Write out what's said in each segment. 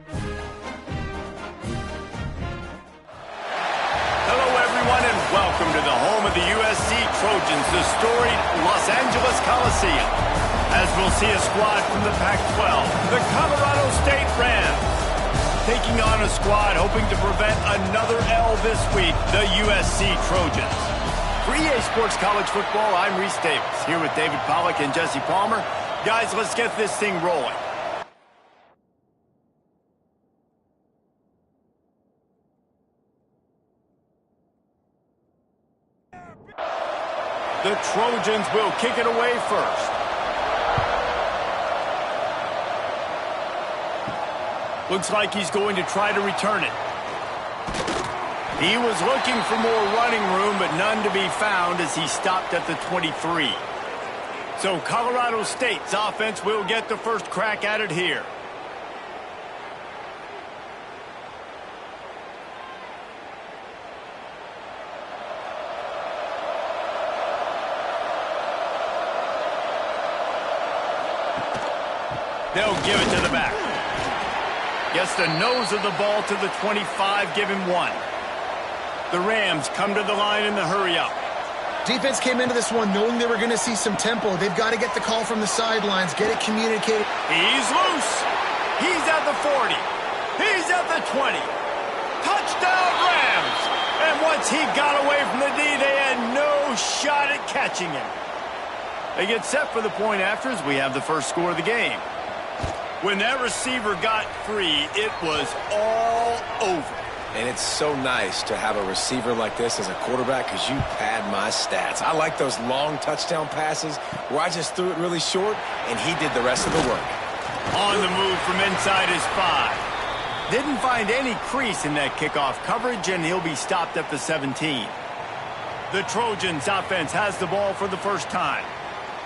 Hello, everyone, and welcome to the home of the USC Trojans, the storied Los Angeles Coliseum. As we'll see a squad from the Pac-12, the Colorado State Rams, taking on a squad hoping to prevent another L this week, the USC Trojans. For EA Sports College Football, I'm Reese Davis, here with David Pollack and Jesse Palmer. Guys, let's get this thing rolling. The Trojans will kick it away first. Looks like he's going to try to return it. He was looking for more running room, but none to be found as he stopped at the 23. So Colorado State's offense will get the first crack at it here. They'll give it to the back. Gets the nose of the ball to the 25, give him 1. The Rams come to the line in the hurry-up. Defense came into this one knowing they were going to see some tempo. They've got to get the call from the sidelines, get it communicated. He's loose. He's at the 40. He's at the 20. Touchdown, Rams! And once he got away from the D, they had no shot at catching him. They get set for the point after as we have the first score of the game. When that receiver got free, it was all over. And it's so nice to have a receiver like this as a quarterback because you pad my stats. I like those long touchdown passes where I just threw it really short and he did the rest of the work. On the move from inside his 5. Didn't find any crease in that kickoff coverage, and he'll be stopped at the 17. The Trojans offense has the ball for the first time.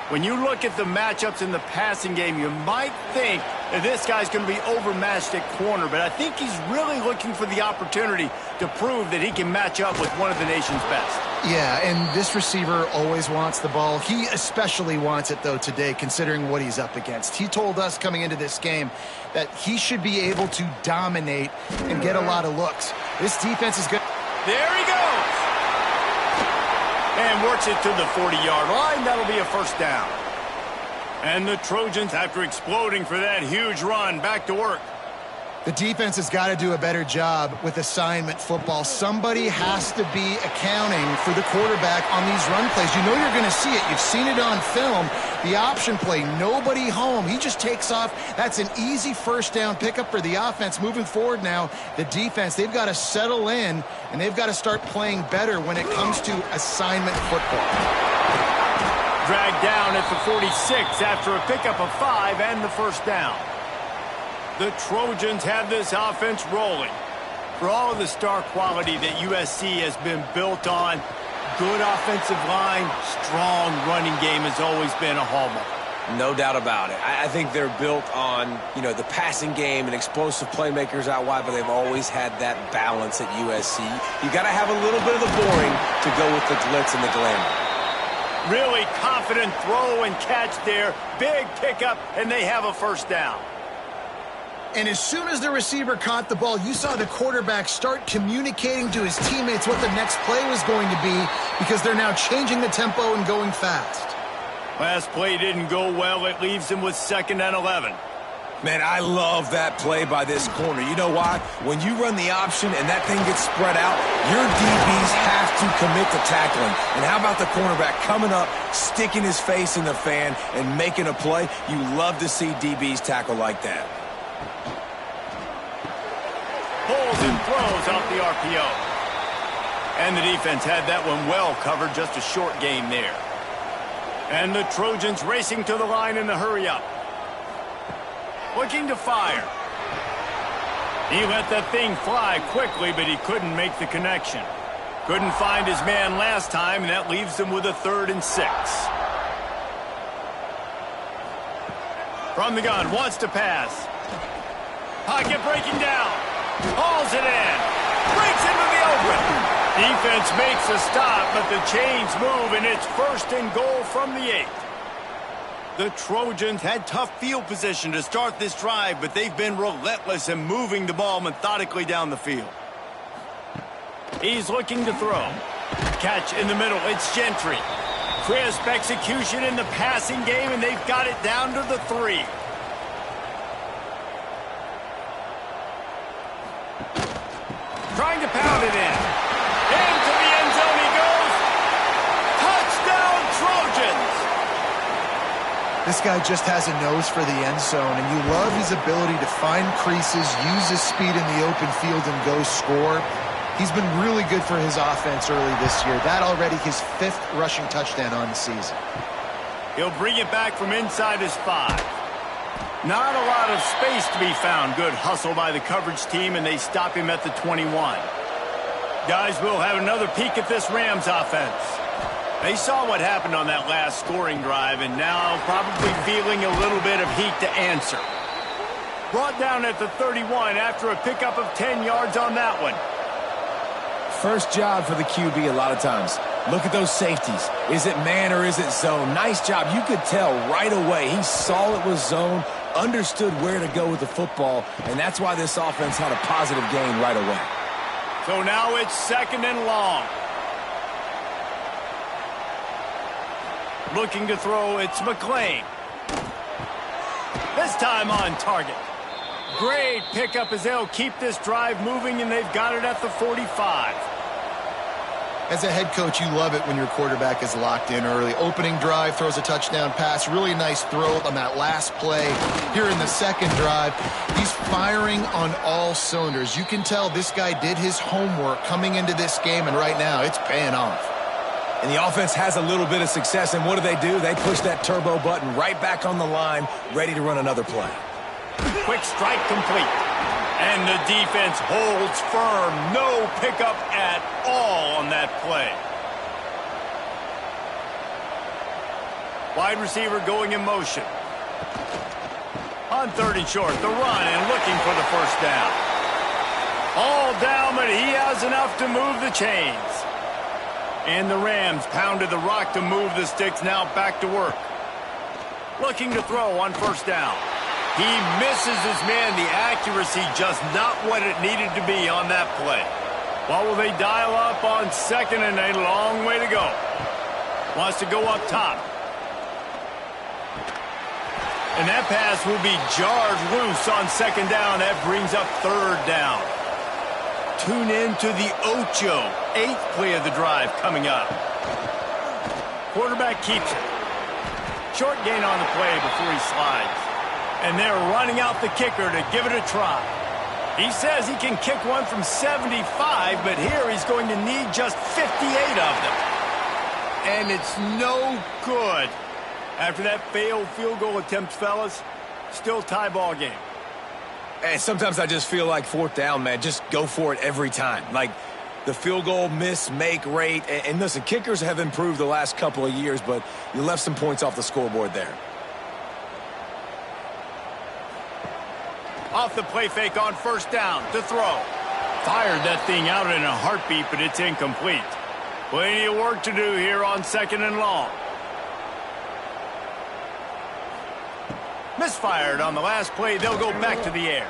When you look at the matchups in the passing game, you might think that this guy's going to be overmatched at corner, but I think he's really looking for the opportunity to prove that he can match up with one of the nation's best. Yeah, and this receiver always wants the ball. He especially wants it, though, today, considering what he's up against. He told us coming into this game that he should be able to dominate and get a lot of looks. This defense is good. There he goes! And works it to the 40-yard line. That'll be a first down. And the Trojans, after exploding for that huge run, back to work. The defense has got to do a better job with assignment football. Somebody has to be accounting for the quarterback on these run plays. You know you're going to see it. You've seen it on film. The option play, nobody home. He just takes off. That's an easy first down pickup for the offense. Moving forward now, the defense, they've got to settle in, and they've got to start playing better when it comes to assignment football. Dragged down at the 46 after a pickup of 5 and the first down. The Trojans have this offense rolling. For all of the star quality that USC has been built on, good offensive line, strong running game has always been a hallmark. No doubt about it. I think they're built on, the passing game and explosive playmakers out wide, but they've always had that balance at USC. You got to have a little bit of the boring to go with the glitz and the glamour. Really confident throw and catch there. Big pickup, and they have a first down. And as soon as the receiver caught the ball, you saw the quarterback start communicating to his teammates what the next play was going to be because they're now changing the tempo and going fast. Last play didn't go well. It leaves him with 2nd and 11. Man, I love that play by this corner. You know why? When you run the option and that thing gets spread out, your DBs have to commit to tackling. And how about the cornerback coming up, sticking his face in the fan, and making a play? You love to see DBs tackle like that. Pulls and throws off the RPO. And the defense had that one well covered, just a short game there. And the Trojans racing to the line in the hurry-up. Looking to fire. He let that thing fly quickly, but he couldn't make the connection. Couldn't find his man last time, and that leaves him with a 3rd and 6. From the gun, wants to pass. Pocket breaking down. Hauls it in. Breaks into the open. Defense makes a stop, but the chains move, and it's 1st and goal from the 8. The Trojans had tough field position to start this drive, but they've been relentless in moving the ball methodically down the field. He's looking to throw. Catch in the middle. It's Gentry. Crisp execution in the passing game, and they've got it down to the 3. Trying to pound it in. Into the end zone he goes. Touchdown, Trojans! This guy just has a nose for the end zone, and you love his ability to find creases, use his speed in the open field, and go score. He's been really good for his offense early this year. That already his 5th rushing touchdown on the season. He'll bring it back from inside his 5. Not a lot of space to be found. Good hustle by the coverage team, and they stop him at the 21. Guys, we'll have another peek at this Rams offense. They saw what happened on that last scoring drive, and now probably feeling a little bit of heat to answer. Brought down at the 31 after a pickup of 10 yards on that one. First job for the QB a lot of times. Look at those safeties. Is it man or is it zone? Nice job. You could tell right away. He saw it was zone, understood where to go with the football, and that's why this offense had a positive gain right away. So now it's 2nd and long. Looking to throw, it's McClain. This time on target. Great pickup as they'll keep this drive moving, and they've got it at the 45. As a head coach, you love it when your quarterback is locked in early. Opening drive, throws a touchdown pass. Really nice throw on that last play. Here in the second drive, he's firing on all cylinders. You can tell this guy did his homework coming into this game, and right now it's paying off. And the offense has a little bit of success, and what do? They push that turbo button right back on the line, ready to run another play. Quick strike complete. And the defense holds firm. No pickup at all on that play. Wide receiver going in motion. On 3rd and short, the run and looking for the first down. All down, but he has enough to move the chains. And the Rams pounded the rock to move the sticks, now back to work. Looking to throw on 1st down. He misses his man. The accuracy just not what it needed to be on that play. What will they dial up on 2nd and a long way to go? Wants to go up top. And that pass will be jarred loose on 2nd down. That brings up 3rd down. Tune in to the Ocho. 8th play of the drive coming up. Quarterback keeps it. Short gain on the play before he slides. And they're running out the kicker to give it a try. He says he can kick one from 75, but here he's going to need just 58 of them. And it's no good. After that failed field goal attempt, fellas, still tie ball game. And sometimes I just feel like 4th down, man, just go for it every time. Like the field goal miss-make rate. And listen, kickers have improved the last couple of years, but you left some points off the scoreboard there. Off the play fake on 1st down to throw. Fired that thing out in a heartbeat, but it's incomplete. Plenty of work to do here on 2nd and long. Misfired on the last play. They'll go back to the air.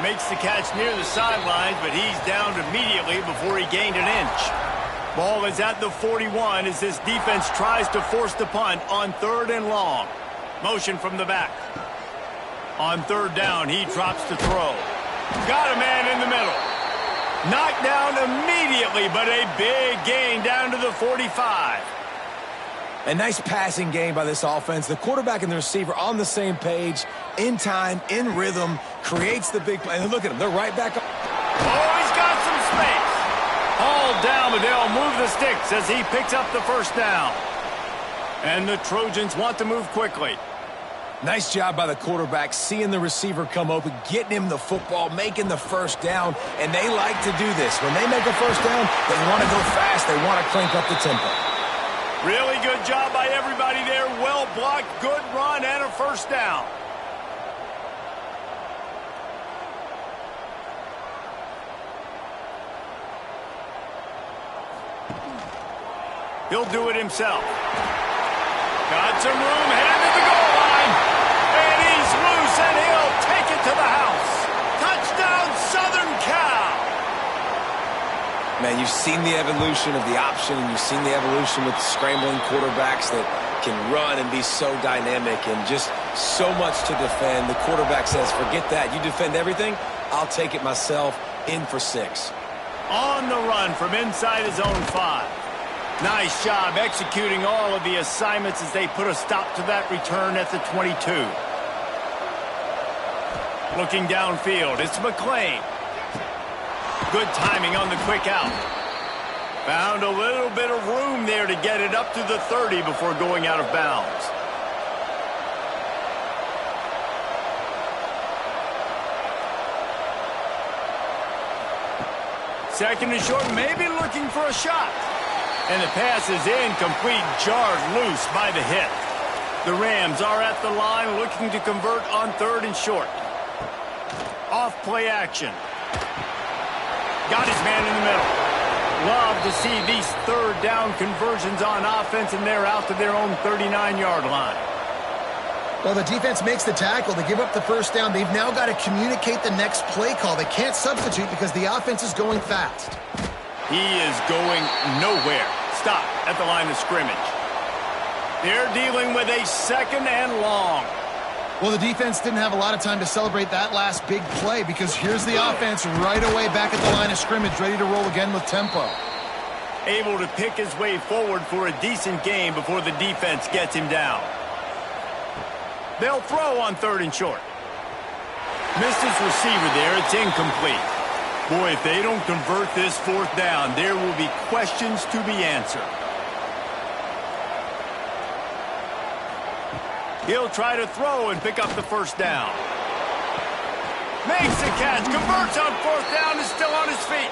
Makes the catch near the sidelines, but he's downed immediately before he gained an inch. Ball is at the 41 as this defense tries to force the punt on 3rd and long. Motion from the back. On 3rd down, he drops to throw. Got a man in the middle. Knocked down immediately, but a big gain down to the 45. A nice passing game by this offense. The quarterback and the receiver on the same page, in time, in rhythm, creates the big play. And look at them. They're right back up. Oh, he's got some space. All down, but they'll move the sticks as he picks up the 1st down. And the Trojans want to move quickly. Nice job by the quarterback, seeing the receiver come open, getting him the football, making the 1st down, and they like to do this. When they make a 1st down, they want to go fast. They want to crank up the tempo. Really good job by everybody there. Well blocked, good run, and a 1st down. He'll do it himself. Got some room, headed to the goal line. And he's loose, and he'll take it to the house. Touchdown, Southern Cal. Man, you've seen the evolution of the option, and you've seen the evolution with scrambling quarterbacks that can run and be so dynamic and just so much to defend. The quarterback says, forget that. You defend everything, I'll take it myself. In for 6. On the run from inside his own 5. Nice job executing all of the assignments as they put a stop to that return at the 22. Looking downfield, it's McClain. Good timing on the quick out. Found a little bit of room there to get it up to the 30 before going out of bounds. Second and short, maybe looking for a shot. And the pass is incomplete, jarred loose by the hit. The Rams are at the line looking to convert on 3rd and short. Off play action. Got his man in the middle. Love to see these 3rd down conversions on offense, and they're out to their own 39-yard line. Well, the defense makes the tackle. They give up the first down. They've now got to communicate the next play call. They can't substitute because the offense is going fast. He is going nowhere. Stop at the line of scrimmage. They're dealing with a 2nd and long. Well, the defense didn't have a lot of time to celebrate that last big play because here's the offense right away back at the line of scrimmage, ready to roll again with tempo. Able to pick his way forward for a decent game before the defense gets him down. They'll throw on 3rd and short. Missed his receiver there. It's incomplete. Boy, if they don't convert this 4th down, there will be questions to be answered. He'll try to throw and pick up the first down. Makes the catch, converts on 4th down, is still on his feet.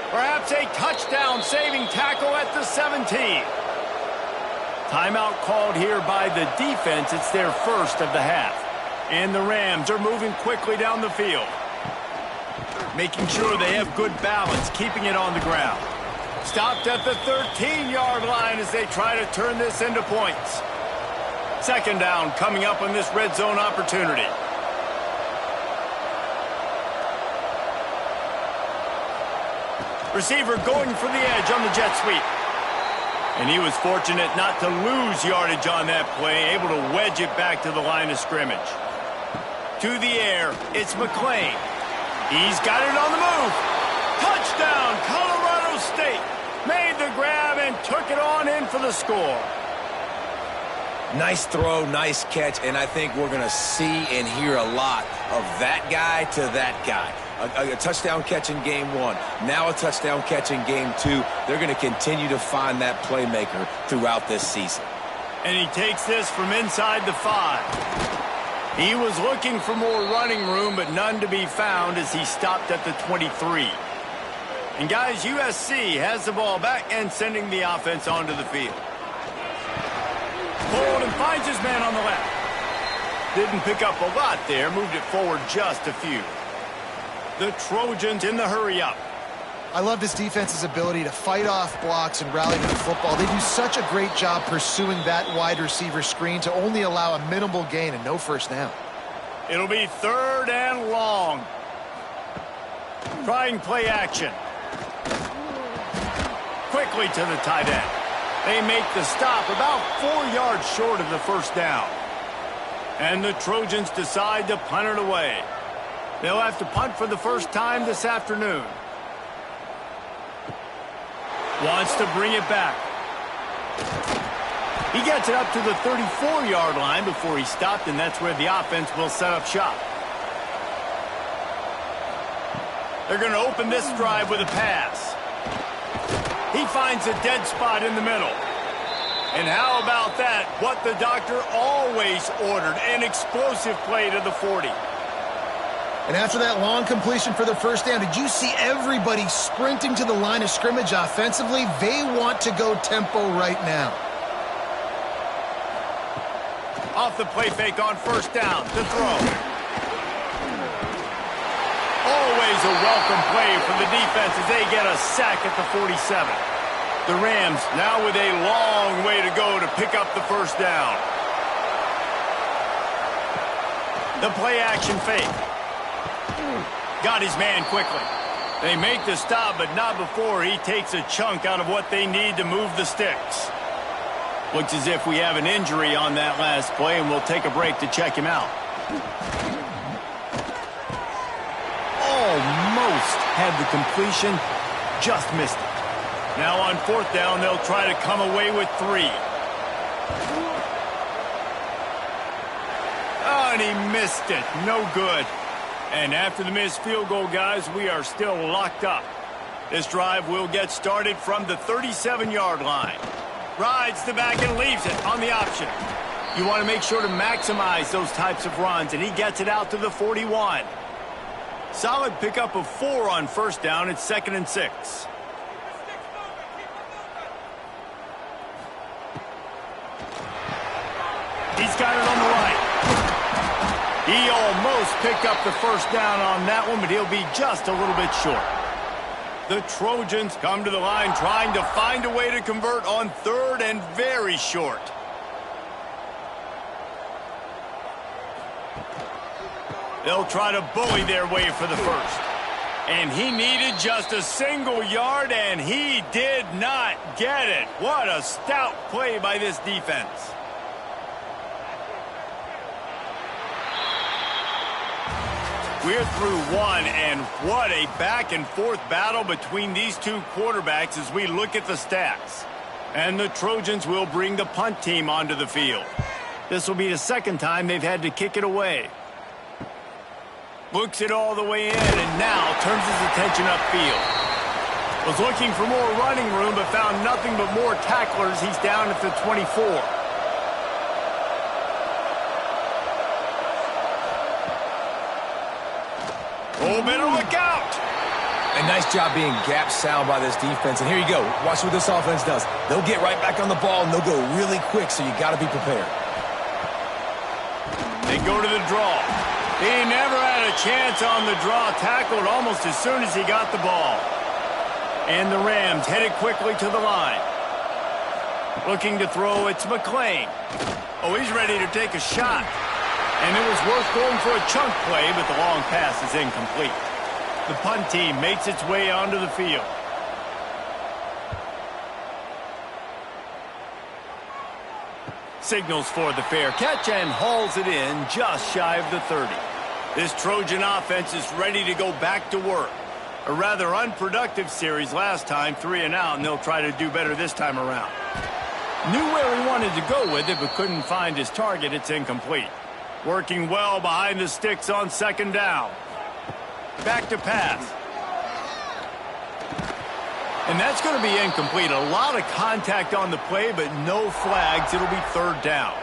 Perhaps a touchdown-saving tackle at the 17. Timeout called here by the defense. It's their first of the half. And the Rams are moving quickly down the field. Making sure they have good balance, keeping it on the ground. Stopped at the 13-yard line as they try to turn this into points. 2nd down coming up on this red zone opportunity. Receiver going for the edge on the jet sweep. And he was fortunate not to lose yardage on that play, able to wedge it back to the line of scrimmage. To the air, it's McClain. He's got it on the move. Touchdown, Colorado State. Made the grab and took it on in for the score. Nice throw, nice catch, and I think we're going to see and hear a lot of that guy to that guy. A touchdown catch in game 1, now a touchdown catch in game 2. They're going to continue to find that playmaker throughout this season. And he takes this from inside the 5. He was looking for more running room, but none to be found as he stopped at the 23. And guys, USC has the ball back and sending the offense onto the field. Hold and finds his man on the left. Didn't pick up a lot there, moved it forward just a few. The Trojans in the hurry-up. I love this defense's ability to fight off blocks and rally to the football. They do such a great job pursuing that wide receiver screen to only allow a minimal gain and no first down. It'll be 3rd and long. Trying play action. Quickly to the tight end. They make the stop about 4 yards short of the first down. And the Trojans decide to punt it away. They'll have to punt for the first time this afternoon. Wants to bring it back. He gets it up to the 34-yard line before he stopped, and that's where the offense will set up shop. They're going to open this drive with a pass. He finds a dead spot in the middle. And how about that? What the doctor always ordered, an explosive play to the 40. And after that long completion for the first down, did you see everybody sprinting to the line of scrimmage offensively? They want to go tempo right now. Off the play fake on first down to throw. Always a welcome play from the defense as they get a sack at the 47. The Rams now with a long way to go to pick up the first down. The play action fake. Got his man quickly. They make the stop, but not before he takes a chunk out of what they need to move the sticks. Looks as if we have an injury on that last play, and we'll take a break to check him out. Almost had the completion, just missed it. Now on fourth down, they'll try to come away with 3. Oh, and he missed it. No good. And after the missed field goal, guys, we are still locked up. This drive will get started from the 37-yard line. Rides the back and leaves it on the option. You want to make sure to maximize those types of runs, and he gets it out to the 41. Solid pickup of 4 on first down. It's 2nd and 6. He's got it on the right. He almost picked up the first down on that one, but he'll be just a little bit short. The Trojans come to the line trying to find a way to convert on 3rd and very short. They'll try to bully their way for the first. And he needed just a single yard, and he did not get it. What a stout play by this defense. We're through one, and what a back-and-forth battle between these two quarterbacks as we look at the stats. And the Trojans will bring the punt team onto the field. This will be the second time they've had to kick it away. Looks it all the way in, and now turns his attention upfield. Was looking for more running room, but found nothing but more tacklers. He's down at the 24. Oh, better look out! A nice job being gap sound by this defense. And here you go. Watch what this offense does. They'll get right back on the ball, and they'll go really quick, so you got to be prepared. They go to the draw. He never had a chance on the draw. Tackled almost as soon as he got the ball. And the Rams headed quickly to the line. Looking to throw, it's McClain. Oh, he's ready to take a shot. And it was worth going for a chunk play, but the long pass is incomplete. The punt team makes its way onto the field. Signals for the fair catch and hauls it in just shy of the 30. This Trojan offense is ready to go back to work. A rather unproductive series last time, 3 and out, and they'll try to do better this time around. Knew where he wanted to go with it, but couldn't find his target. It's incomplete. Working well behind the sticks on 2nd down. Back to pass. And that's going to be incomplete. A lot of contact on the play, but no flags. It'll be 3rd down.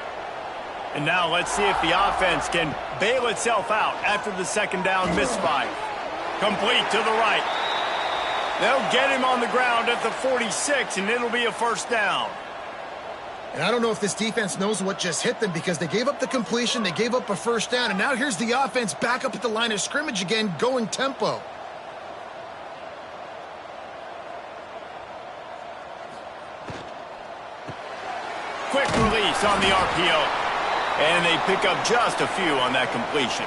And now let's see if the offense can bail itself out after the 2nd down misfire. Complete to the right. They'll get him on the ground at the 46, and it'll be a 1st down. And I don't know if this defense knows what just hit them because they gave up the completion, they gave up a 1st down, and now here's the offense back up at the line of scrimmage again, going tempo. Quick release on the RPO. And they pick up just a few on that completion.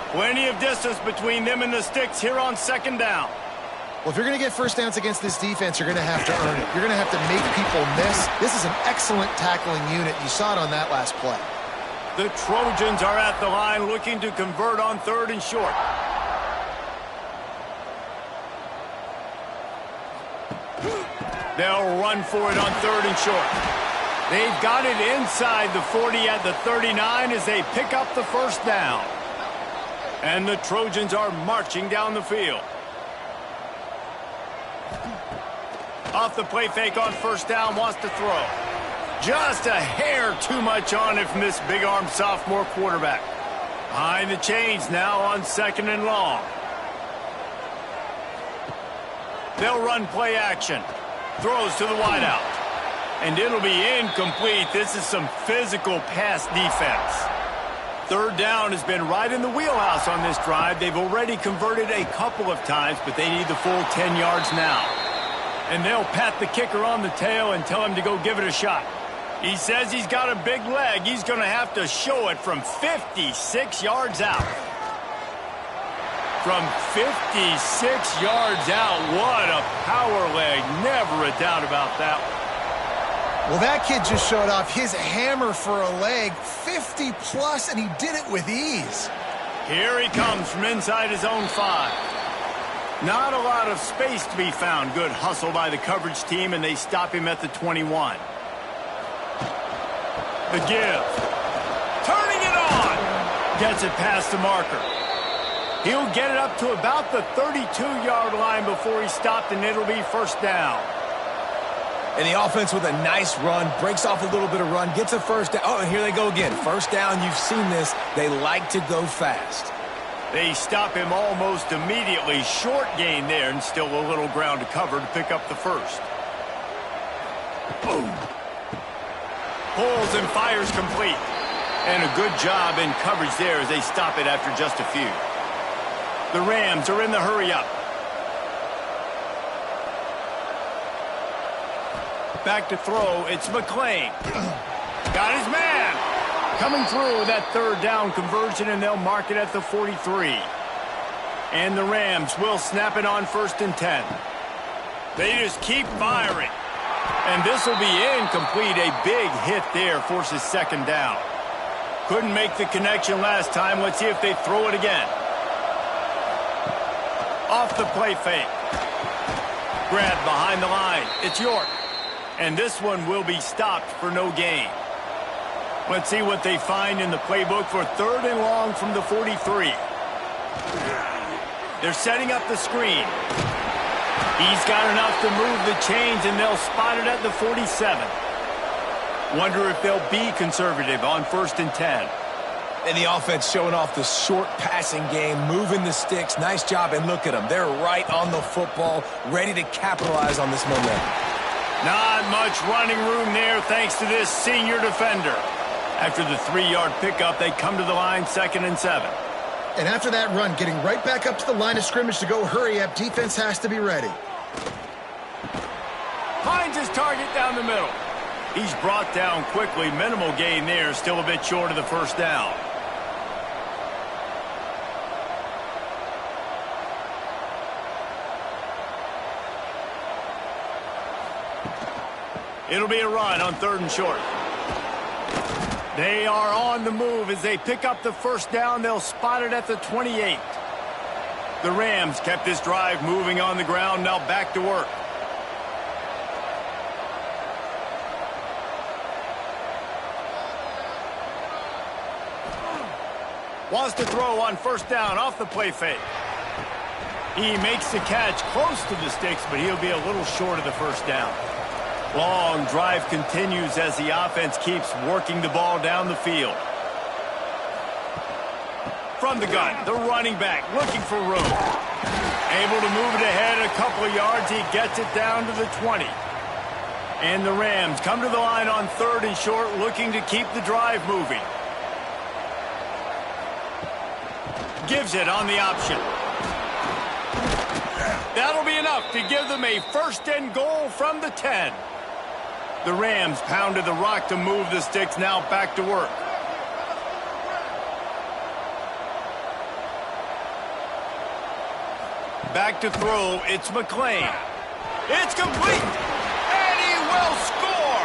Plenty of distance between them and the sticks here on 2nd down. Well, if you're going to get 1st downs against this defense, you're going to have to earn it. You're going to have to make people miss. This is an excellent tackling unit. You saw it on that last play. The Trojans are at the line looking to convert on 3rd and short. They'll run for it on 3rd and short. They've got it inside the 40 at the 39 as they pick up the 1st down. And the Trojans are marching down the field. Off the play fake on 1st down, wants to throw. Just a hair too much on it from this big-armed sophomore quarterback. Behind the chains now on 2nd and long. They'll run play action. Throws to the wideout. And it'll be incomplete. This is some physical pass defense. 3rd down has been right in the wheelhouse on this drive. They've already converted a couple of times, but they need the full 10 yards now. And they'll pat the kicker on the tail and tell him to go give it a shot. He says he's got a big leg. He's going to have to show it from 56 yards out. From 56 yards out, what a power leg. Never a doubt about that one. Well, that kid just showed off his hammer for a leg, 50-plus, and he did it with ease. Here he comes from inside his own 5. Not a lot of space to be found. Good hustle by the coverage team, and they stop him at the 21. The give. Turning it on. Gets it past the marker. He'll get it up to about the 32-yard line before he's stopped, and it'll be first down. And the offense with a nice run, breaks off a little bit of run, gets a first down. Oh, and here they go again. First down, you've seen this. They like to go fast. They stop him almost immediately. Short gain there, and still a little ground to cover to pick up the first. Boom. Pulls and fires complete. And a good job in coverage there as they stop it after just a few. The Rams are in the hurry-up. Back to throw, it's McClain. Got his man. Coming through with that third down conversion, and they'll mark it at the 43. And the Rams will snap it on 1st and 10. They just keep firing. And this will be incomplete. A big hit there forces 2nd down. Couldn't make the connection last time. Let's see if they throw it again. Off the play fake. Grabbed behind the line. It's York. And this one will be stopped for no gain. Let's see what they find in the playbook for 3rd and long from the 43. They're setting up the screen. He's got enough to move the chains, and they'll spot it at the 47. Wonder if they'll be conservative on 1st and 10. And the offense showing off the short passing game, moving the sticks. Nice job, and look at them. They're right on the football, ready to capitalize on this momentum. Not much running room there thanks to this senior defender. After the 3-yard pickup, they come to the line 2nd and 7. And after that run, getting right back up to the line of scrimmage to go hurry up, defense has to be ready. Finds his target down the middle. He's brought down quickly. Minimal gain there, still a bit short of the first down. It'll be a run on 3rd and short. They are on the move as they pick up the first down. They'll spot it at the 28. The Rams kept this drive moving on the ground. Now back to work. Wants to throw on 1st down off the play fake. He makes the catch close to the sticks, but he'll be a little short of the first down. Long drive continues as the offense keeps working the ball down the field. From the gun, the running back looking for room. Able to move it ahead a couple of yards. He gets it down to the 20. And the Rams come to the line on 3rd and short, looking to keep the drive moving. Gives it on the option. That'll be enough to give them a 1st and goal from the 10. The Rams pounded the rock to move the sticks, now back to work. Back to throw, it's McClain. It's complete, and he will score!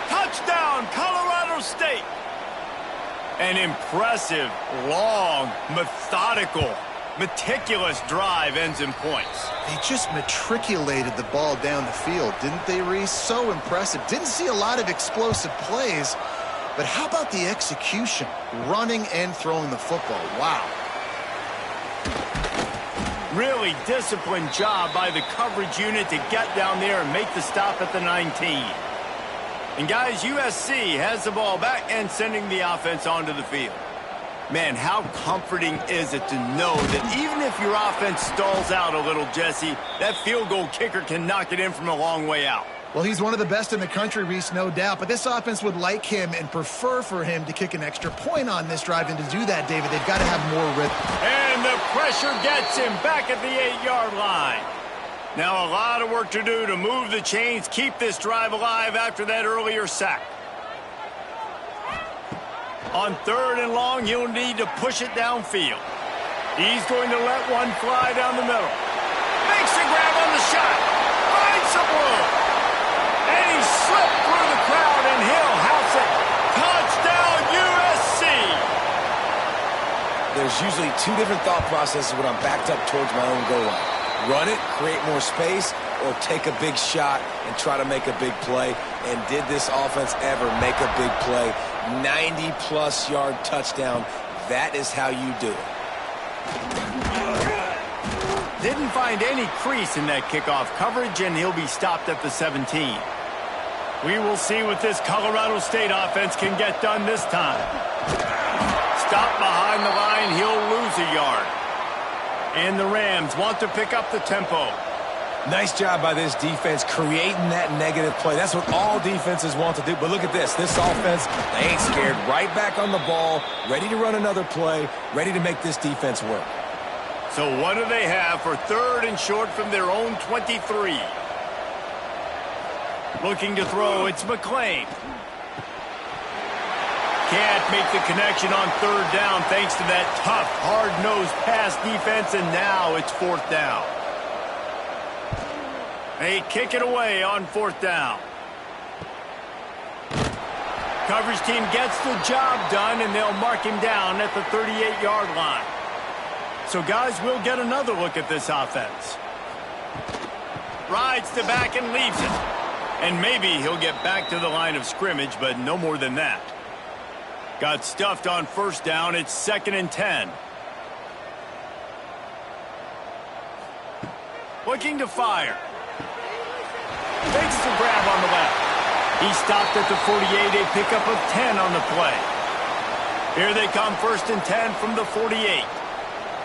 Touchdown, Colorado State! An impressive, long, meticulous drive ends in points. They just matriculated the ball down the field, didn't they, Reese? So impressive. Didn't see a lot of explosive plays, but how about the execution? Running and throwing the football. Wow. Really disciplined job by the coverage unit to get down there and make the stop at the 19. And guys, USC has the ball back and sending the offense onto the field. Man, how comforting is it to know that even if your offense stalls out a little, Jesse, that field goal kicker can knock it in from a long way out. Well, he's one of the best in the country, Reese, no doubt. But this offense would like him and prefer for him to kick an extra point on this drive. And to do that, David, they've got to have more rhythm. And the pressure gets him back at the 8-yard line. Now a lot of work to do to move the chains, keep this drive alive after that earlier sack. On 3rd and long, he'll need to push it downfield. He's going to let one fly down the middle. Makes the grab on the shot. Finds some room. And he slipped through the crowd, and he'll house it. Touchdown, USC! There's usually two different thought processes when I'm backed up towards my own goal line. Run it, create more space, or take a big shot and try to make a big play. And did this offense ever make a big play? 90-plus yard touchdown. That is how you do it. Didn't find any crease in that kickoff coverage, and he'll be stopped at the 17. We will see what this Colorado State offense can get done this time. Stop behind the line, he'll lose a yard. And the Rams want to pick up the tempo. Nice job by this defense creating that negative play. That's what all defenses want to do. But look at this. This offense, they ain't scared. Right back on the ball, ready to run another play, ready to make this defense work. So what do they have for 3rd and short from their own 23? Looking to throw, it's McClain. Can't make the connection on 3rd down thanks to that tough, hard-nosed pass defense, and now it's 4th down. They kick it away on 4th down. Coverage team gets the job done, and they'll mark him down at the 38-yard line. So, guys, we'll get another look at this offense. Rides to back and leaves it. And maybe he'll get back to the line of scrimmage, but no more than that. Got stuffed on 1st down. It's 2nd and 10. Looking to fire. Makes the grab on the left. He stopped at the 48, a pickup of 10 on the play. Here they come, 1st and 10 from the 48.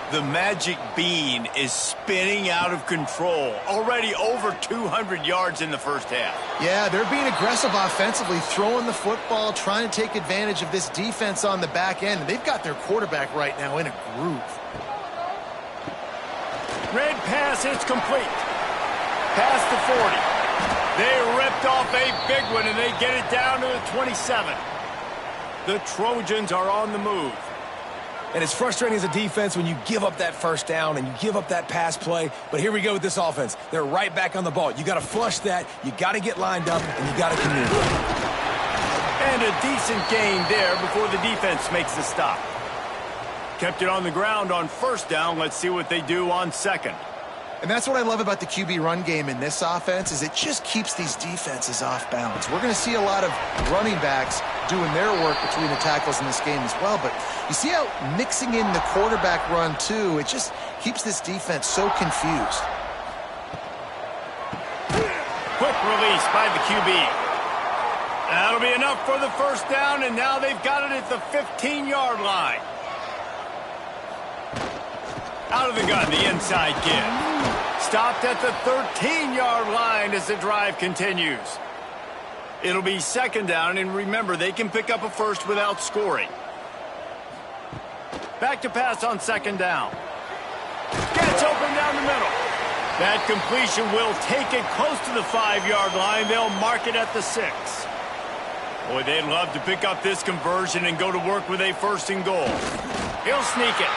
The magic bean is spinning out of control. Already over 200 yards in the first half. Yeah, they're being aggressive offensively, throwing the football, trying to take advantage of this defense on the back end. They've got their quarterback right now in a groove. Red pass, it's complete. Past the 40. They ripped off a big one, and they get it down to the 27. The Trojans are on the move. And it's frustrating as a defense when you give up that 1st down and you give up that pass play. But here we go with this offense. They're right back on the ball. You got to flush that. You got to get lined up, and you got to communicate. And a decent gain there before the defense makes the stop. Kept it on the ground on 1st down. Let's see what they do on 2nd. And that's what I love about the QB run game in this offense is it just keeps these defenses off balance. We're going to see a lot of running backs doing their work between the tackles in this game as well. But you see how mixing in the quarterback run, too, it just keeps this defense so confused. Quick release by the QB. That'll be enough for the 1st down, and now they've got it at the 15-yard line. Out of the gun, the inside kid. Stopped at the 13-yard line as the drive continues. It'll be 2nd down, and remember, they can pick up a 1st without scoring. Back to pass on 2nd down. Gets open down the middle. That completion will take it close to the 5-yard line. They'll mark it at the 6. Boy, they'd love to pick up this conversion and go to work with a 1st and goal. He'll sneak it.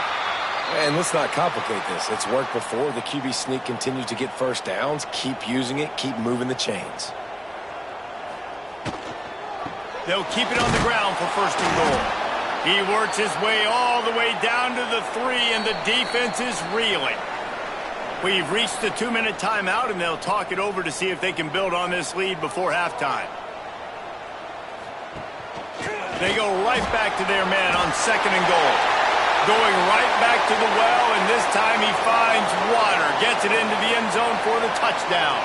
And let's not complicate this. It's worked before. The QB sneak continues to get 1st downs. Keep using it. Keep moving the chains. They'll keep it on the ground for 1st and goal. He works his way all the way down to the 3, and the defense is reeling. We've reached the 2-minute timeout, and they'll talk it over to see if they can build on this lead before halftime. They go right back to their man on 2nd and goal. Going right back to the well, and this time he finds water. Gets it into the end zone for the touchdown.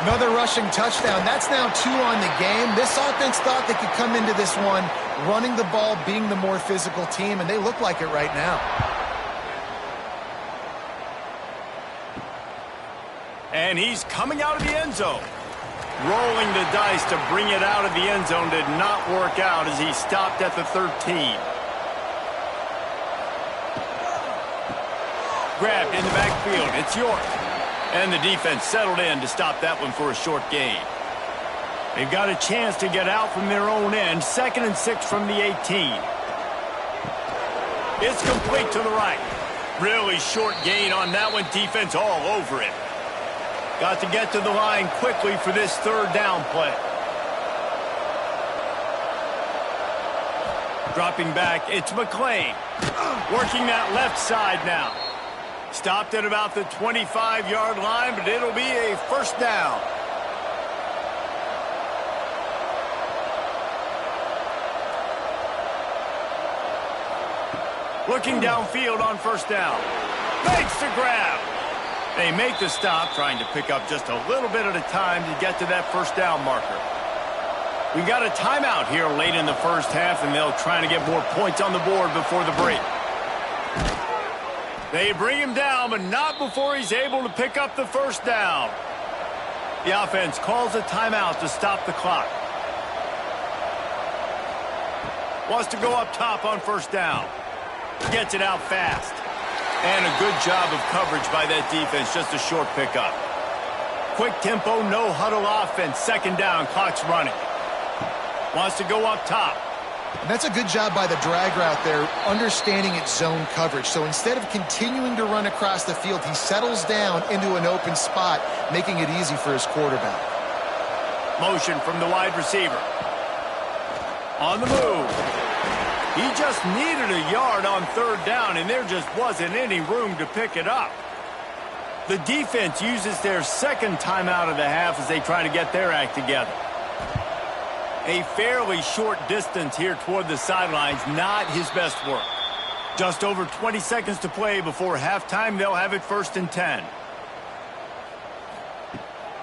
Another rushing touchdown. That's now 2 on the game. This offense thought they could come into this one running the ball, being the more physical team, and they look like it right now. And he's coming out of the end zone. Rolling the dice to bring it out of the end zone did not work out as he stopped at the 13. Grabbed in the backfield. It's York. And the defense settled in to stop that one for a short gain. They've got a chance to get out from their own end. 2nd and 6 from the 18. It's complete to the right. Really short gain on that one. Defense all over it. Got to get to the line quickly for this 3rd down play. Dropping back, it's McLean. Working that left side now. Stopped at about the 25-yard line, but it'll be a 1st down. Looking downfield on 1st down. Makes the grab. They make the stop, trying to pick up just a little bit at a time to get to that 1st down marker. We got a timeout here late in the 1st half, and they'll try to get more points on the board before the break. They bring him down, but not before he's able to pick up the 1st down. The offense calls a timeout to stop the clock. Wants to go up top on 1st down. Gets it out fast. And a good job of coverage by that defense, just a short pickup. Quick tempo, no huddle offense. 2nd down, clock's running. Wants to go up top. And that's a good job by the drag route there, understanding its zone coverage. So instead of continuing to run across the field, he settles down into an open spot, making it easy for his quarterback. Motion from the wide receiver. On the move. He just needed a yard on 3rd down, and there just wasn't any room to pick it up. The defense uses their 2nd timeout of the half as they try to get their act together. A fairly short distance here toward the sidelines, not his best work. Just over 20 seconds to play before halftime. They'll have it 1st and 10.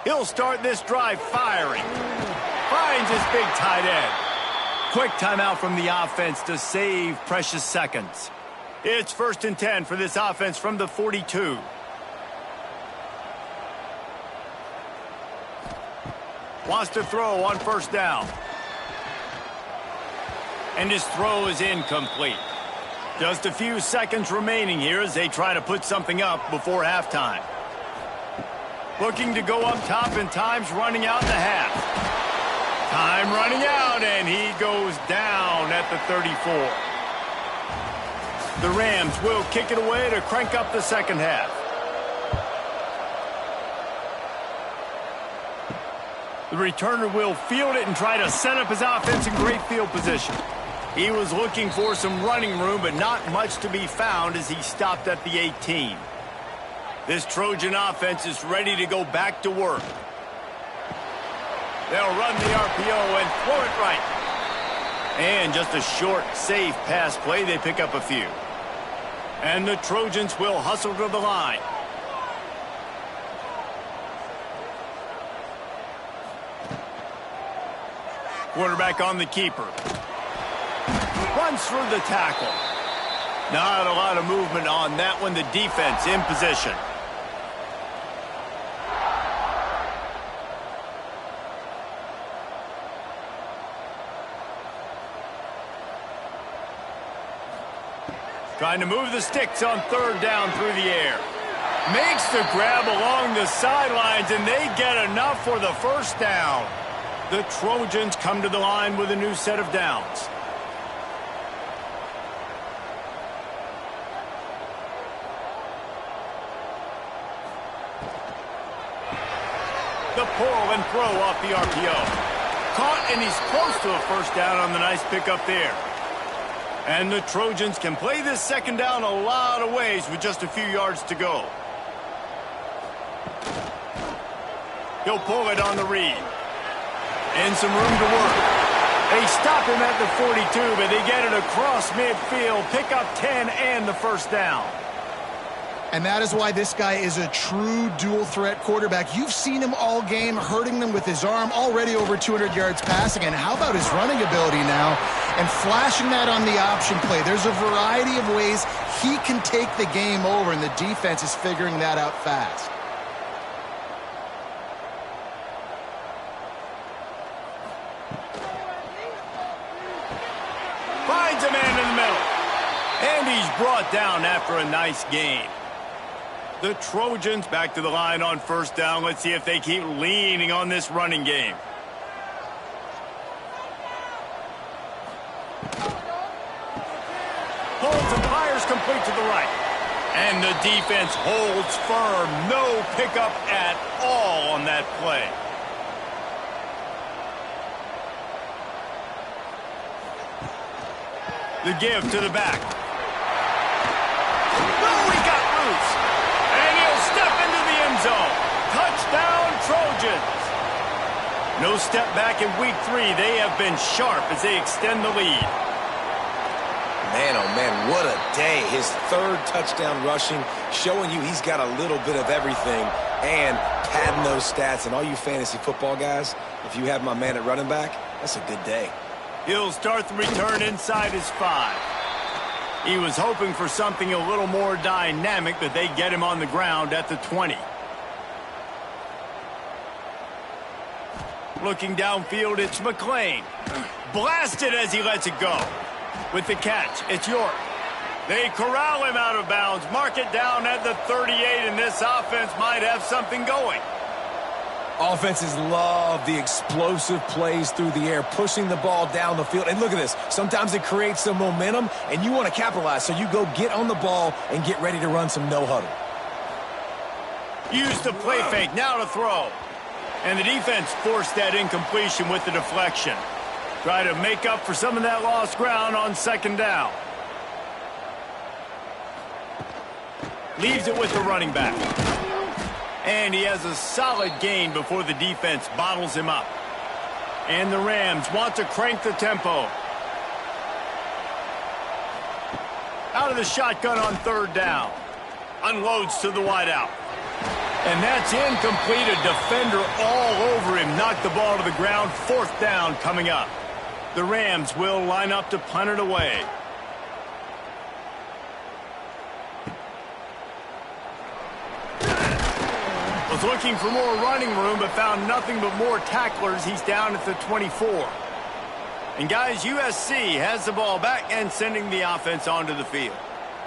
He'll start this drive firing. Finds his big tight end. Quick timeout from the offense to save precious seconds. It's 1st and 10 for this offense from the 42. Wants to throw on 1st down. And his throw is incomplete. Just a few seconds remaining here as they try to put something up before halftime. Looking to go up top, and time's running out in the half. Time running out, and he goes down at the 34. The Rams will kick it away to crank up the 2nd half. The returner will field it and try to set up his offense in great field position. He was looking for some running room, but not much to be found as he stopped at the 18. This Trojan offense is ready to go back to work. They'll run the RPO and throw it right. And just a short, safe pass play. They pick up a few. And the Trojans will hustle to the line. Quarterback on the keeper. Runs through the tackle. Not a lot of movement on that one. The defense in position. Trying to move the sticks on 3rd down through the air. Makes the grab along the sidelines, and they get enough for the 1st down. The Trojans come to the line with a new set of downs. The pull and throw off the RPO. Caught, and he's close to a 1st down on the nice pickup there. And the Trojans can play this 2nd down a lot of ways with just a few yards to go. He'll pull it on the read. And some room to work. They stop him at the 42, but they get it across midfield. Pick up 10 and the 1st down. And that is why this guy is a true dual-threat quarterback. You've seen him all game, hurting them with his arm, already over 200 yards passing. And how about his running ability now? And flashing that on the option play. There's a variety of ways he can take the game over, and the defense is figuring that out fast. Finds a man in the middle. And he's brought down after a nice gain. The Trojans back to the line on first down. Let's see if they keep leaning on this running game. Holds and fires complete to the right. And the defense holds firm. No pickup at all on that play. The give to the back. Oh, he got loose. And he'll step into the end zone. Touchdown, Trojans. No step back in week 3. They have been sharp as they extend the lead. Man, oh man, what a day. His 3rd touchdown rushing, showing you he's got a little bit of everything and padding those stats. And all you fantasy football guys, if you have my man at running back, that's a good day. He'll start the return inside his 5. He was hoping for something a little more dynamic, but they get him on the ground at the 20. Looking downfield, it's McLean. Blasted as he lets it go. With the catch, it's York. They corral him out of bounds, mark it down at the 38, and this offense might have something going. Offenses love the explosive plays through the air, pushing the ball down the field. And look at this. Sometimes it creates some momentum, and you want to capitalize. So you go get on the ball and get ready to run some no-huddle. Use the play fake, now to throw. And the defense forced that incompletion with the deflection. Try to make up for some of that lost ground on second down. Leaves it with the running back. And he has a solid gain before the defense bottles him up. And the Rams want to crank the tempo. Out of the shotgun on 3rd down. Unloads to the wideout. And that's incomplete. A defender all over him. Knocked the ball to the ground. 4th down coming up. The Rams will line up to punt it away. Was looking for more running room, but found nothing but more tacklers. He's down at the 24. And guys, USC has the ball back and sending the offense onto the field.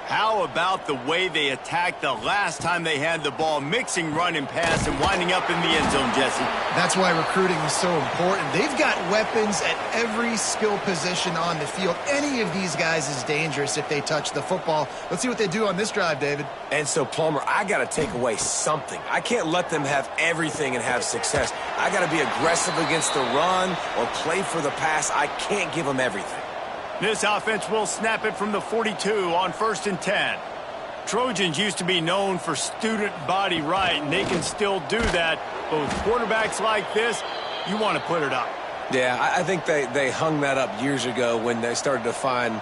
How about the way they attacked the last time they had the ball, mixing run and pass and winding up in the end zone, Jesse? That's why recruiting is so important. They've got weapons at every skill position on the field. Any of these guys is dangerous if they touch the football. Let's see what they do on this drive, David. And so, Palmer, I got to take away something. I can't let them have everything and have success. I got to be aggressive against the run or play for the pass. I can't give them everything. This offense will snap it from the 42 on 1st and 10. Trojans used to be known for student body right, and they can still do that. But with quarterbacks like this, you want to put it up. Yeah, I think they hung that up years ago when they started to find,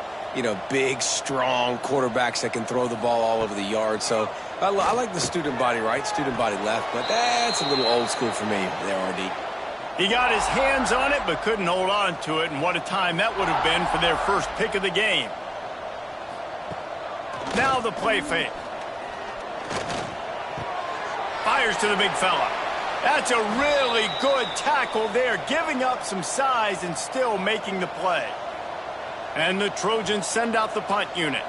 big, strong quarterbacks that can throw the ball all over the yard. So I like the student body right, student body left, but that's a little old school for me there, RD. He got his hands on it, but couldn't hold on to it, and what a time that would have been for their first pick of the game. Now the play fake. Fires to the big fella. That's a really good tackle there, giving up some size and still making the play. And the Trojans send out the punt unit.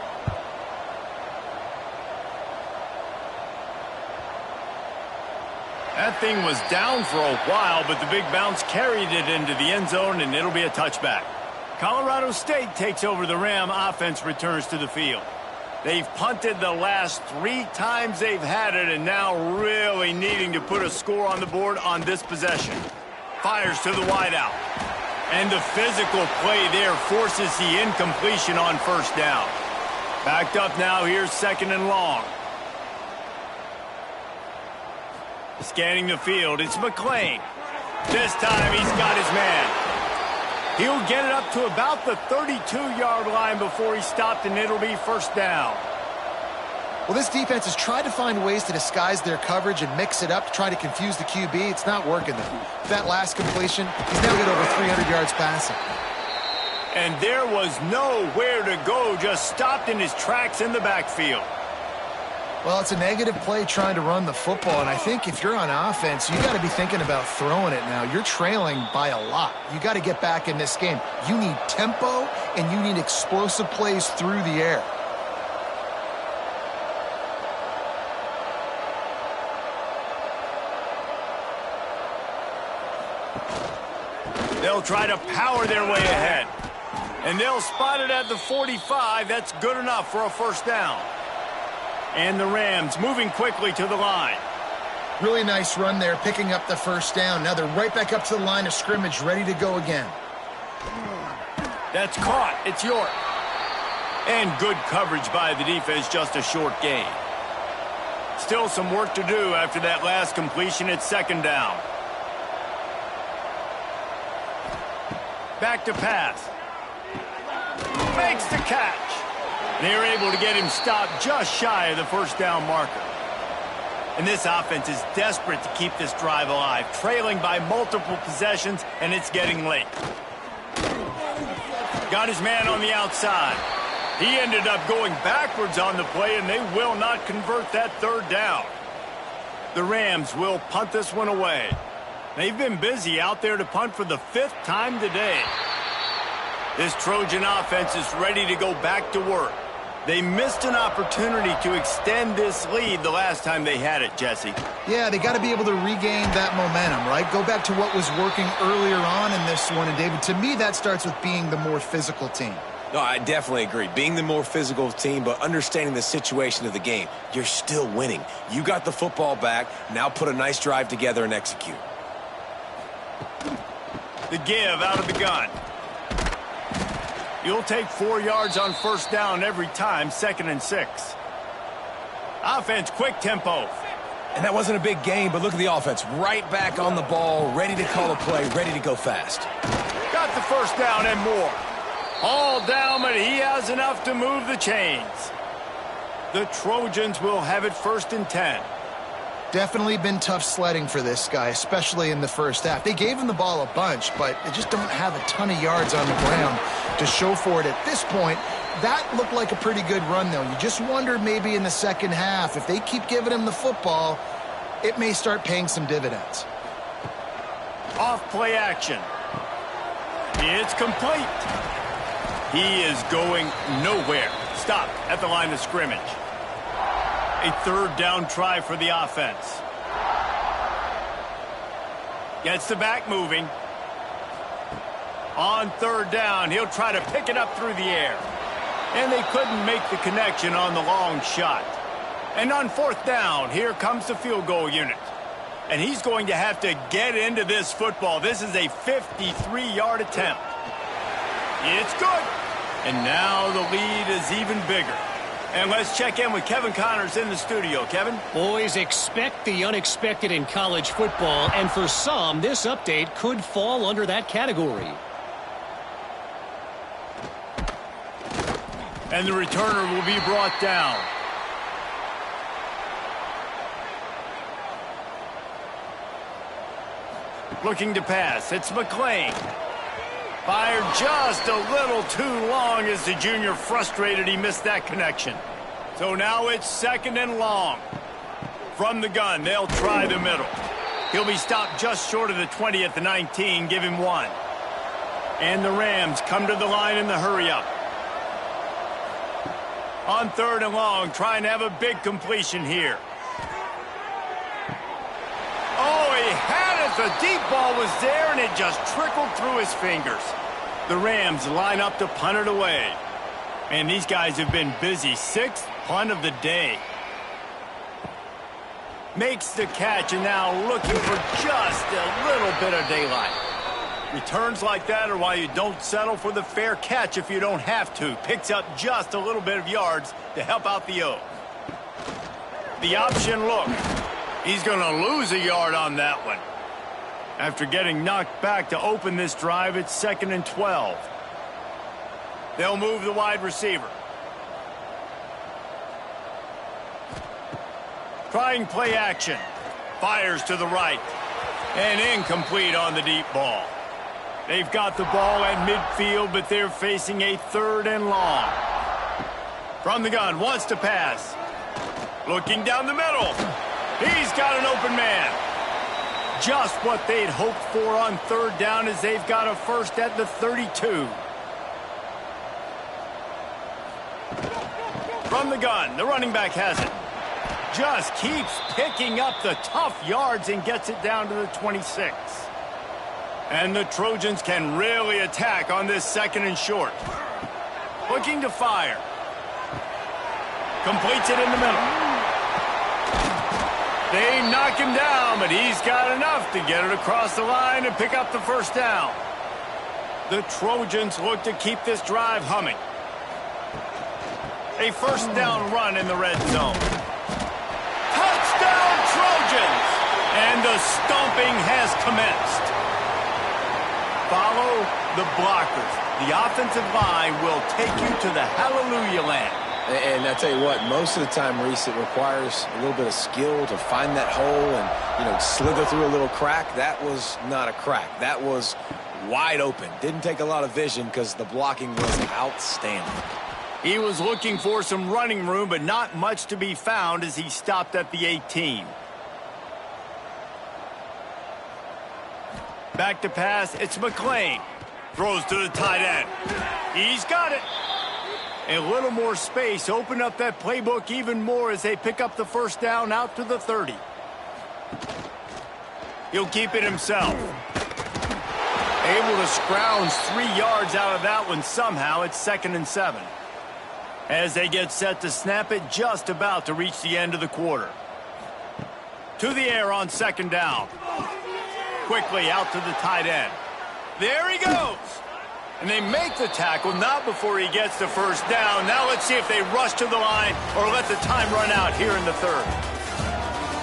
That thing was down for a while, but the big bounce carried it into the end zone, and it'll be a touchback. Colorado State takes over. The Ram offense returns to the field. They've punted the last 3 times they've had it, and now really needing to put a score on the board on this possession. Fires to the wideout. And the physical play there forces the incompletion on 1st down. Backed up now, here's 2nd and long. Scanning the field, it's McLean. This time he's got his man. He'll get it up to about the 32-yard line before he's stopped, and it'll be 1st down. Well, this defense has tried to find ways to disguise their coverage and mix it up to try to confuse the QB. It's not working, though. That last completion, he's now got over 300 yards passing. And there was nowhere to go, just stopped in his tracks in the backfield. Well, it's a negative play trying to run the football, and I think if you're on offense, you got to be thinking about throwing it now. You're trailing by a lot. You got to get back in this game. You need tempo, and you need explosive plays through the air. They'll try to power their way ahead. And they'll spot it at the 45. That's good enough for a first down. And the Rams moving quickly to the line. Really nice run there, picking up the first down. Now they're right back up to the line of scrimmage, ready to go again. That's caught. It's York. And good coverage by the defense, just a short gain. Still some work to do after that last completion. It's second down. Back to pass. Makes the catch. They're able to get him stopped just shy of the first down marker. And this offense is desperate to keep this drive alive, trailing by multiple possessions, and it's getting late. Got his man on the outside. He ended up going backwards on the play, and they will not convert that third down. The Rams will punt this one away. They've been busy out there to punt for the 5th time today. This Trojan offense is ready to go back to work. They missed an opportunity to extend this lead the last time they had it, Jesse. Yeah, they got to be able to regain that momentum, right? Go back to what was working earlier on in this one. And, David, to me, that starts with being the more physical team. No, I definitely agree. Being the more physical team, but understanding the situation of the game. You're still winning. You got the football back. Now put a nice drive together and execute. The give out of the gun. You'll take 4 yards on first down every time, 2nd and 6. Offense, quick tempo. And that wasn't a big game, but look at the offense. Right back on the ball, ready to call a play, ready to go fast. Got the first down and more. All down, but he has enough to move the chains. The Trojans will have it 1st and 10. Definitely been tough sledding for this guy, especially in the first half. They gave him the ball a bunch, but they just don't have a ton of yards on the ground to show for it at this point. That looked like a pretty good run, though. You just wondered maybe in the second half, if they keep giving him the football, it may start paying some dividends. Off play action. It's complete. He is going nowhere. Stop at the line of scrimmage. A 3rd down try for the offense. Gets the back moving. On 3rd down, he'll try to pick it up through the air. And they couldn't make the connection on the long shot. And on 4th down, here comes the field goal unit. And he's going to have to get into this football. This is a 53-yard attempt. It's good. And now the lead is even bigger. And let's check in with Kevin Connors in the studio. Kevin? Boys, expect the unexpected in college football, and for some, this update could fall under that category. And the returner will be brought down. Looking to pass. It's McClain. Fired just a little too long as the junior frustrated he missed that connection. So now it's 2nd and long. From the gun, they'll try the middle. He'll be stopped just short of the 20 at the 19. Give him 1. And the Rams come to the line in the hurry-up. On 3rd and long, trying to have a big completion here. Oh, he had it. The deep ball was there, and it just trickled through his fingers. The Rams line up to punt it away. And these guys have been busy. 6th punt of the day. Makes the catch, and now looking for just a little bit of daylight. Returns like that are why you don't settle for the fair catch if you don't have to. Picks up just a little bit of yards to help out the O. The option look. He's going to lose a yard on that one. After getting knocked back to open this drive, it's 2nd and 12. They'll move the wide receiver. Trying play action. Fires to the right. And incomplete on the deep ball. They've got the ball at midfield, but they're facing a 3rd and long. From the gun, wants to pass. Looking down the middle. He's got an open man. Just what they'd hoped for on 3rd down as they've got a first at the 32. From the gun, the running back has it. Just keeps picking up the tough yards and gets it down to the 26. And the Trojans can really attack on this 2nd and short. Looking to fire. Completes it in the middle. They knock him down, but he's got enough to get it across the line and pick up the 1st down. The Trojans look to keep this drive humming. A 1st down run in the red zone. Touchdown, Trojans! And the stomping has commenced. Follow the blockers. The offensive line will take you to the hallelujah land. And I tell you what, most of the time, Reese, it requires a little bit of skill to find that hole and, slither through a little crack. That was not a crack. That was wide open. Didn't take a lot of vision because the blocking was outstanding. He was looking for some running room, but not much to be found as he stopped at the 18. Back to pass, it's McLean. Throws to the tight end. He's got it. A little more space, open up that playbook even more as they pick up the 1st down out to the 30. He'll keep it himself. Able to scrounge 3 yards out of that one somehow. It's 2nd and 7. As they get set to snap it, just about to reach the end of the quarter. To the air on 2nd down. Quickly out to the tight end. There he goes. And they make the tackle, not before he gets the 1st down. Now let's see if they rush to the line or let the time run out here in the 3rd.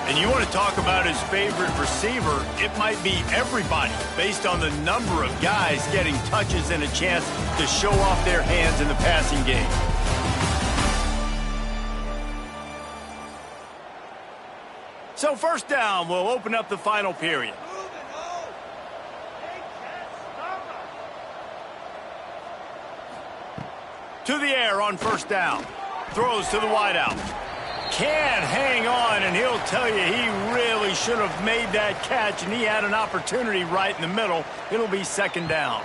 And you want to talk about his favorite receiver, it might be everybody based on the number of guys getting touches and a chance to show off their hands in the passing game. So 1st down will open up the final period. To the air on 1st down. Throws to the wideout. Can't hang on, and he'll tell you he really should have made that catch, and he had an opportunity right in the middle. It'll be 2nd down.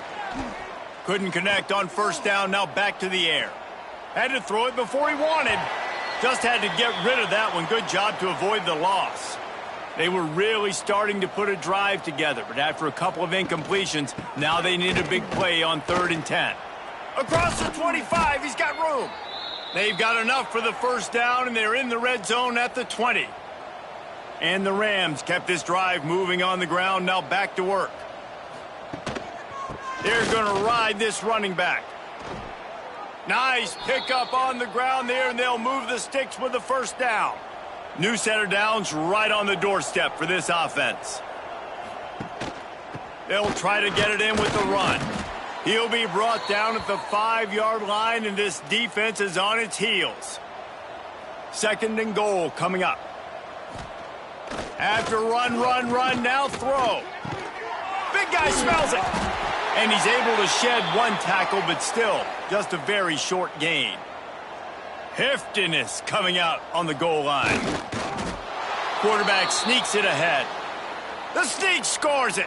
Couldn't connect on 1st down, now back to the air. Had to throw it before he wanted. Just had to get rid of that one. Good job to avoid the loss. They were really starting to put a drive together, but after a couple of incompletions, now they need a big play on 3rd and 10. Across the 25, he's got room. They've got enough for the 1st down, and they're in the red zone at the 20. And the Rams kept this drive moving on the ground, now back to work. They're going to ride this running back. Nice pickup on the ground there, and they'll move the sticks with the 1st down. New set of downs right on the doorstep for this offense. They'll try to get it in with the run. He'll be brought down at the 5-yard line, and this defense is on its heels. 2nd and goal coming up. After run, now throw. Big guy smells it. And he's able to shed one tackle, but still just a very short gain. Heftiness coming out on the goal line. Quarterback sneaks it ahead. The sneak scores it.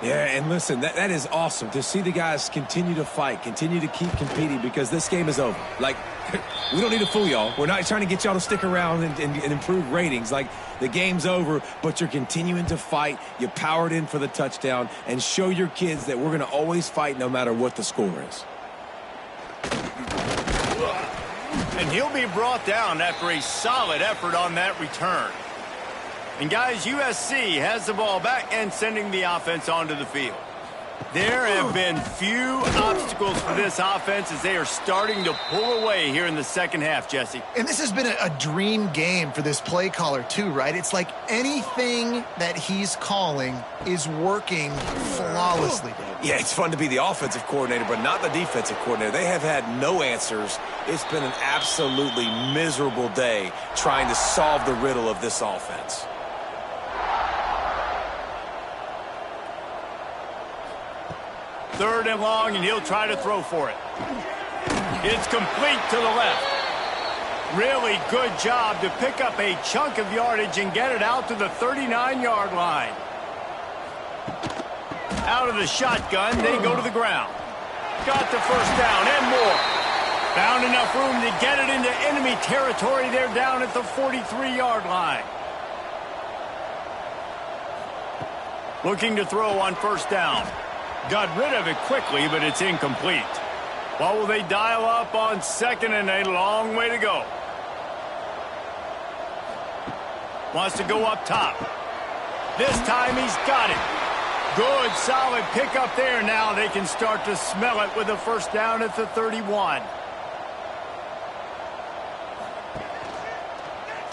Yeah, and listen, that is awesome to see the guys continue to fight, continue to keep competing, because this game is over. Like, we don't need to fool y'all. We're not trying to get y'all to stick around and improve ratings. Like, the game's over, but you're continuing to fight. You powered in for the touchdown, and show your kids that we're going to always fight no matter what the score is. And he'll be brought down after a solid effort on that return. And guys, USC has the ball back and sending the offense onto the field. There have been few obstacles for this offense as they are starting to pull away here in the 2nd half, Jesse. And this has been a dream game for this play caller too, right? It's like anything that he's calling is working flawlessly. Yeah, it's fun to be the offensive coordinator, but not the defensive coordinator. They have had no answers. It's been an absolutely miserable day trying to solve the riddle of this offense. Third and long, and he'll try to throw for it. It's complete to the left. Really good job to pick up a chunk of yardage and get it out to the 39-yard line. Out of the shotgun, they go to the ground. Got the 1st down and more. Found enough room to get it into enemy territory. They're down at the 43-yard line. Looking to throw on first down. Got rid of it quickly, but it's incomplete. What will they dial up on second and a long way to go? Wants to go up top. This time he's got it. Good, solid pickup there. Now they can start to smell it with a first down at the 31.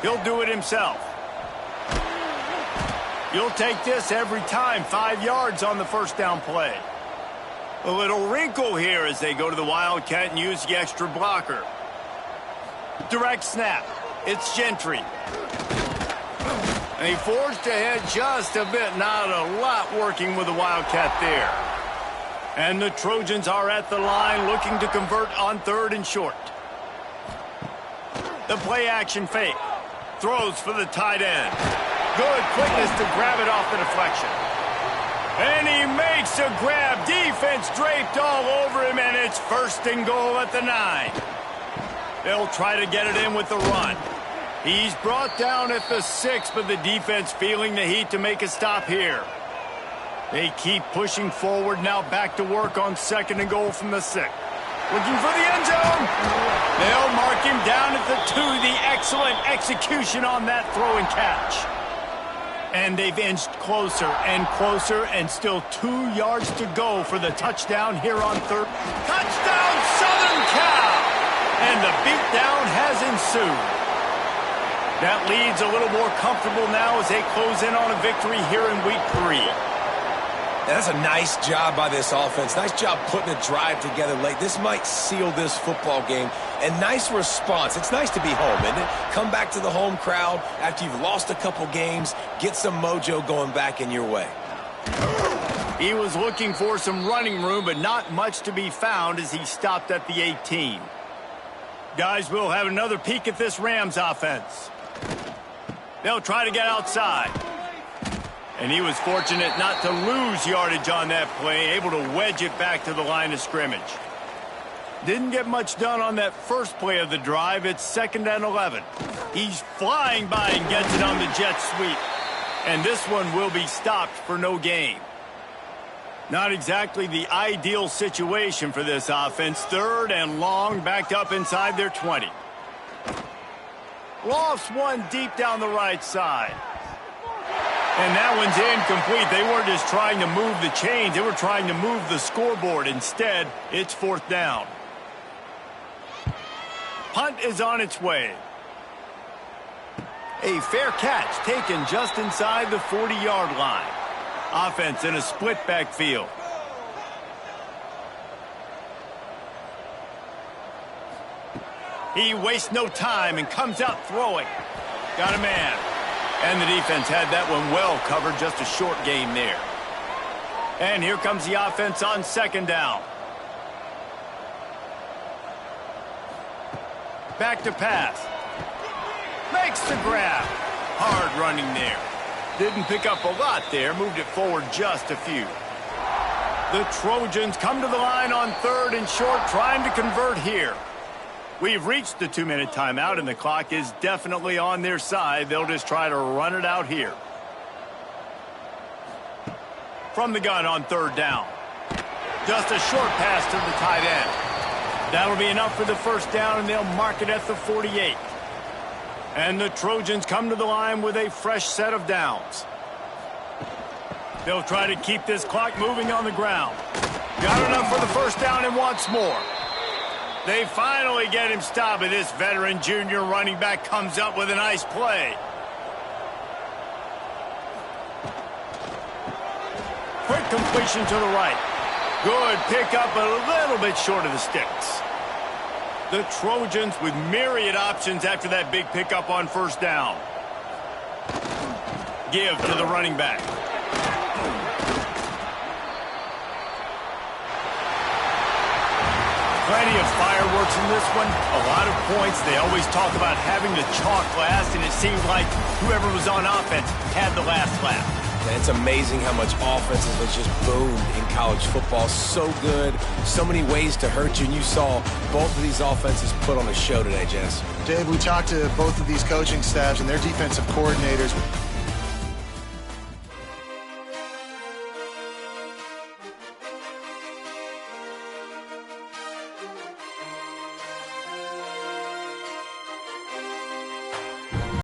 He'll do it himself. You'll take this every time. 5 yards on the first down play. A little wrinkle here as they go to the Wildcat and use the extra blocker. Direct snap. It's Gentry. And he forced ahead just a bit. Not a lot working with the Wildcat there. And the Trojans are at the line looking to convert on third and short. The play action fake. Throws for the tight end. Good quickness to grab it off the deflection. And he makes a grab. Defense draped all over him, and it's first and goal at the 9. They'll try to get it in with the run. He's brought down at the 6, but the defense feeling the heat to make a stop here. They keep pushing forward, now back to work on second and goal from the 6. Looking for the end zone. They'll mark him down at the 2. The excellent execution on that throw and catch. And they've inched closer and closer, and still 2 yards to go for the touchdown here on third. Touchdown, Southern Cal! And the beatdown has ensued. That lead's a little more comfortable now as they close in on a victory here in week 3. That's a nice job by this offense. Nice job putting a drive together late. This might seal this football game. And nice response. It's nice to be home, isn't it? Come back to the home crowd after you've lost a couple games. Get some mojo going back in your way. He was looking for some running room, but not much to be found as he stopped at the 18. Guys, we'll have another peek at this Rams offense. They'll try to get outside. And he was fortunate not to lose yardage on that play, able to wedge it back to the line of scrimmage. Didn't get much done on that first play of the drive. It's 2nd and 11. He's flying by and gets it on the jet sweep. And this one will be stopped for no gain. Not exactly the ideal situation for this offense. 3rd and long, backed up inside their 20. Lofts one deep down the right side. And that one's incomplete. They weren't just trying to move the chains. They were trying to move the scoreboard. Instead, it's 4th down. Punt is on its way. A fair catch taken just inside the 40-yard line. Offense in a split backfield. He wastes no time and comes out throwing. Got a man. And the defense had that one well covered, just a short gain there. And here comes the offense on 2nd down. Back to pass. Makes the grab. Hard running there. Didn't pick up a lot there, moved it forward just a few. The Trojans come to the line on 3rd and short, trying to convert here. We've reached the 2-minute timeout, and the clock is definitely on their side. They'll just try to run it out here. From the gun on 3rd down. Just a short pass to the tight end. That'll be enough for the first down, and they'll mark it at the 48. And the Trojans come to the line with a fresh set of downs. They'll try to keep this clock moving on the ground. Got enough for the first down and wants more. They finally get him stopped, and this veteran junior running back comes up with a nice play. Quick completion to the right. Good pickup, but a little bit short of the sticks. The Trojans with myriad options after that big pickup on first down. Give to the running back. Plenty of fireworks in this one. A lot of points. They always talk about having the chalk last, and it seems like whoever was on offense had the last laugh. And it's amazing how much offense has just boomed in college football. So good. So many ways to hurt you. And you saw both of these offenses put on a show today, Jess. Dave, we talked to both of these coaching staffs and their defensive coordinators.